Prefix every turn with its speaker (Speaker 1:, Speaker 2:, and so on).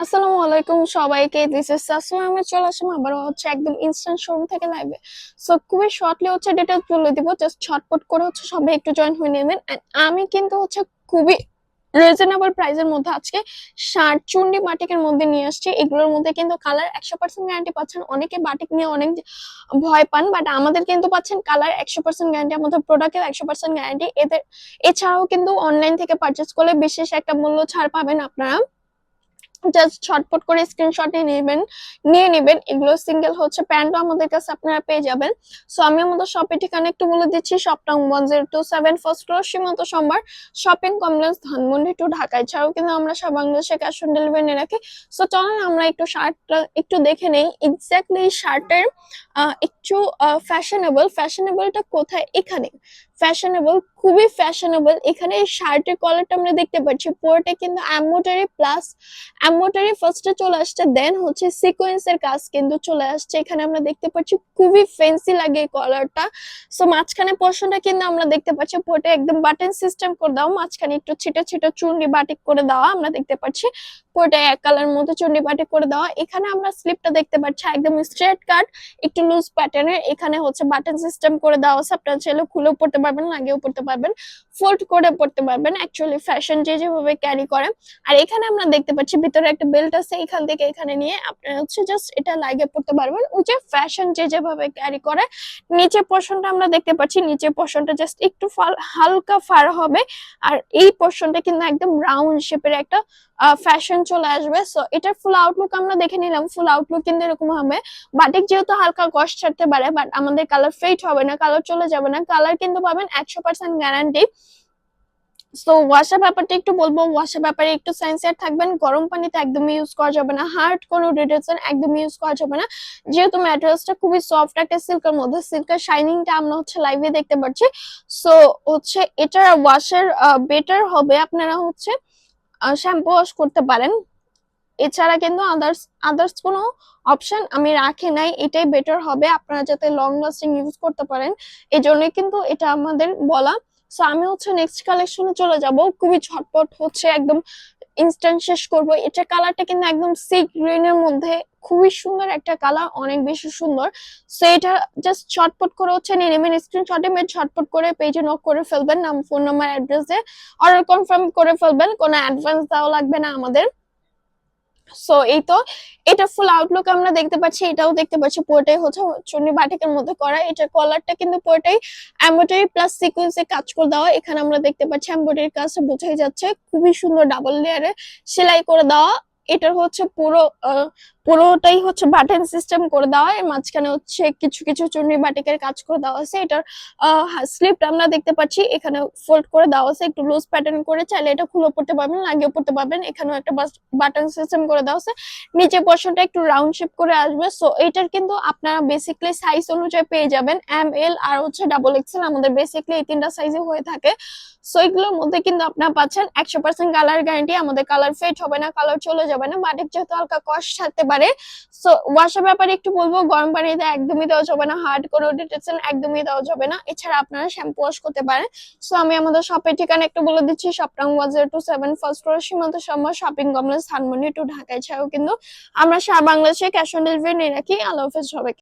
Speaker 1: আসসালামু আলাইকুম সবাইকে। দিস ইজ সাসু। আমি চলে আসলাম আবার একদম ইনস্ট্যান্ট শোরুম থেকে লাইভে। সো খুবই শর্টলি ডিটেলস বলে দিব, জাস্ট ঝটপট করে সবাই একটু জয়েন হয়ে নেবেন। এন্ড আমি কিন্তু খুবই রিজনেবল প্রাইসের মধ্যে আজকে শার্ট চুন্ডি বাটিকের মধ্যে নিয়ে আসছি। এগুলোর মধ্যে কিন্তু কালার 100% গ্যারান্টি পাচ্ছেন। অনেকে বাটিক নিয়ে অনেক ভয় পান, বাট আমাদের কিন্তু পাচ্ছেন কালার 100% গ্যারান্টি, আমাদের প্রোডাক্টের 100% গ্যারান্টি। এছাড়াও কিন্তু অনলাইন থেকে পারচেস করলে বিশেষ একটা মূল্য ছাড় পাবেন আপনারা। জাস্ট ছটপট করে স্ক্রিনশট নিয়ে নেবেন। এগুলো সিঙ্গেল প্যান্টও আমাদের কাছে আপনারা পেয়ে যাবেন। সো আমি আমাদের শপের ঠিকানা একটু বলে দিচ্ছি। শপ নং 1027 first floor Shimanto Shambhar shopping complex Dhanmondi two Dhaka. এছাড়াও কিন্তু আমরা সব বাংলাদেশে ক্যাশ অন ডেলিভারি নিয়ে রাখি। সো চলেন আমরা একটু শার্টটা একটু দেখে নেই। এক্স্যাক্টলি শার্টের একটু ফ্যাশনেবলটা কোথায়? এখানে ফ্যাশনেবল, খুবই ফ্যাশনেবল। এখানে এই শার্টের কলারটা আমরা দেখতে পাচ্ছি, পুরোটা কিন্তু এমব্রয়ডারি প্লাস এমব্রয়ডারি ফার্স্টে চলে আসছে, দেন সিকোয়েন্সের কাজ কিন্তু চলে আসছে। এখানে আমরা দেখতে পাচ্ছি খুবই ফ্যান্সি লাগে এই কলারটা। সো মাঝখানে পোর্শনটা কিন্তু আমরা দেখতে পাচ্ছি পুরোটা একদম বাটন সিস্টেম করে দাও, মাঝখানে একটু ছিটা ছিটা চুন্ডি বাটিক করে দেওয়া আমরা দেখতে পাচ্ছি। পুরোটা এক কালার মধ্যে চুন্ডি বাটিক করে দেওয়া। এখানে আমরা স্লিপটা দেখতে পাচ্ছি একদম স্ট্রেট কাট, একটু লুজ প্যাটার্নের। এখানে বাটন সিস্টেম করে দেওয়া আছে, আপনারা চাইলে খুলেও পড়তে পারবেন, লাগেও পড়তে পারবেন, ফোল্ড করে পড়তে পারবেন। অ্যাকচুয়ালি ফ্যাশন যে যেভাবে ক্যারি করে। আর এখানে আমরা দেখতে পাচ্ছি ভিতরে একটা বেল্ট আছে, এখান থেকে এখানে নিয়ে আপনারা জাস্ট এটা লাগিয়ে পড়তে পারবেন। ওই যে ফ্যাশন যে যেভাবে ক্যারি করে। নিচে পোর্শনটা আমরা দেখতে পাচ্ছি, নিচে পোর্শনটা জাস্ট একটু হালকা ফার হবে। আর এই পোর্শনটা কিন্তু একদম রাউন্ড শেপের একটা ফ্যাশন চলে আসবে। সো এটার ফুল আউটলুক আমরা দেখে নিলাম। ফুল আউটলুক কিন্তু এরকম হবে। বাটিক যেহেতু হালকা কষ্ট ছাড়তে পারে, বাট আমাদের কালার ফেড হবে না, কালার চলে যাবে না। কালার কিন্তু পাবেন 100% গ্যারান্টি। সো ওয়াশের ব্যাপারটা একটু বলবো, ওয়াশের ব্যাপারে একটু সেন্সিয়ার থাকবেন। গরম পানিতে একদম ইউজ করা যাবে না, হার্ড কোনো ডিটারজেন্ট একদম ইউজ করা যাবে না। যেহেতু ম্যাটেরিয়ালসটা খুবই সফট একটা সিল্কের মধ্যে, সিল্কের শাইনিংটা আমরা লাইভে দেখতে পাচ্ছি। সো এটা ওয়াশের বেটার হবে, আপনারা শ্যাম্পু ওয়াশ করতে পারেন। এছাড়া কিন্তু আদার্স কোনো অপশন আমি রাখি নাই, এটাই বেটার হবে আপনারা যাতে লং লাস্টিং ইউজ করতে পারেন। এই জন্যই কিন্তু এটা আমাদের বলা। সো আমি নেক্সট কালেকশনে চলে যাব। খুবই ঝটপট একদম ইনস্ট্যান্ট শেষ করব। এটা কালারটা কিন্তু একদম সি গ্রিন এর মধ্যে, খুবই সুন্দর একটা কালার, অনেক বেশি সুন্দর। সো এটা জাস্ট ঝটপট করে নিয়ে নেবেন। স্ক্রিনশটে মেয়ে ঝটপট করে পেজে নক করে ফেলবেন, নাম ফোন নাম্বার অ্যাড্রেস দিয়ে অর্ডার কনফার্ম করে ফেলবেন, কোনো অ্যাডভান্স দেওয়া লাগবে না আমাদের। সো এই তো, এটা ফুল আউটলুক আমরা দেখতে পাচ্ছি। এটাও দেখতে পাচ্ছি পুরোটাই চুন্নি বাটিকের মধ্যে করা। এটার কলারটা কিন্তু পুরোটাই এমব্রয়ডারি প্লাস সিকোয়েন্সে কাজ করে দেওয়া। এখানে আমরা দেখতে পাচ্ছি এমব্রয়ডারি কাজটা বোঝাই যাচ্ছে, খুবই সুন্দর ডাবল লেয়ারে সেলাই করে দেওয়া। এটার পুরোটাই বাটন সিস্টেম করে দেওয়া। এর মাঝখানে কিছু কিছু চুন্নি বাটিকের কাজ করে দেওয়া আছে। এটার স্লিপটা আমরা দেখতে পাচ্ছি, এখানে ফোল্ড করে দেওয়া আছে একটু লুজ প্যাটার্ন করে, চাইলে এটা খুলে পড়তে পারবেন, লাগিয়ে পড়তে পারবেন। এখানেও একটা বাটন সিস্টেম করে দেওয়া আছে, নিচে পোর্শনটা একটু রাউন্ড শেপ করে আসবে। সো এটার কিন্তু আপনারা বেসিক্যালি সাইজ অনুযায়ী পেয়ে যাবেন এম এল আর ডাবল এক্সেল, আমাদের বেসিক্যালি এই তিনটা সাইজে হয়ে থাকে। সো এগুলোর মধ্যে কিন্তু আপনারা পাচ্ছেন 100% কালার গ্যারান্টি, আমাদের কালার ফেড হবে না, কালার চলে যাবে না। বাটিক যেহেতু হালকা কষ্ট থাকতে পারে। সো ওয়াশের ব্যাপারে একটু বলবো, গরম পানিতে একদমই দেওয়া যাবে না, হার্ড কোনো ডিটারজেন্ট একদমই দেওয়া যাবে না। এছাড়া আপনারা শ্যাম্পু ওয়াশ করতে পারেন। সো আমি আমাদের শপের ঠিকানা একটু বলে দিচ্ছি। শপ নং 1027 first floor Shimanto Shambhar shopping complex Dhanmondi two Dhaka. এছাড়াও কিন্তু আমরা সারা বাংলাদেশে ক্যাশ অন ডেলিভারি নিয়ে রাখি। আল্লাহ হাফেজ সবাইকে।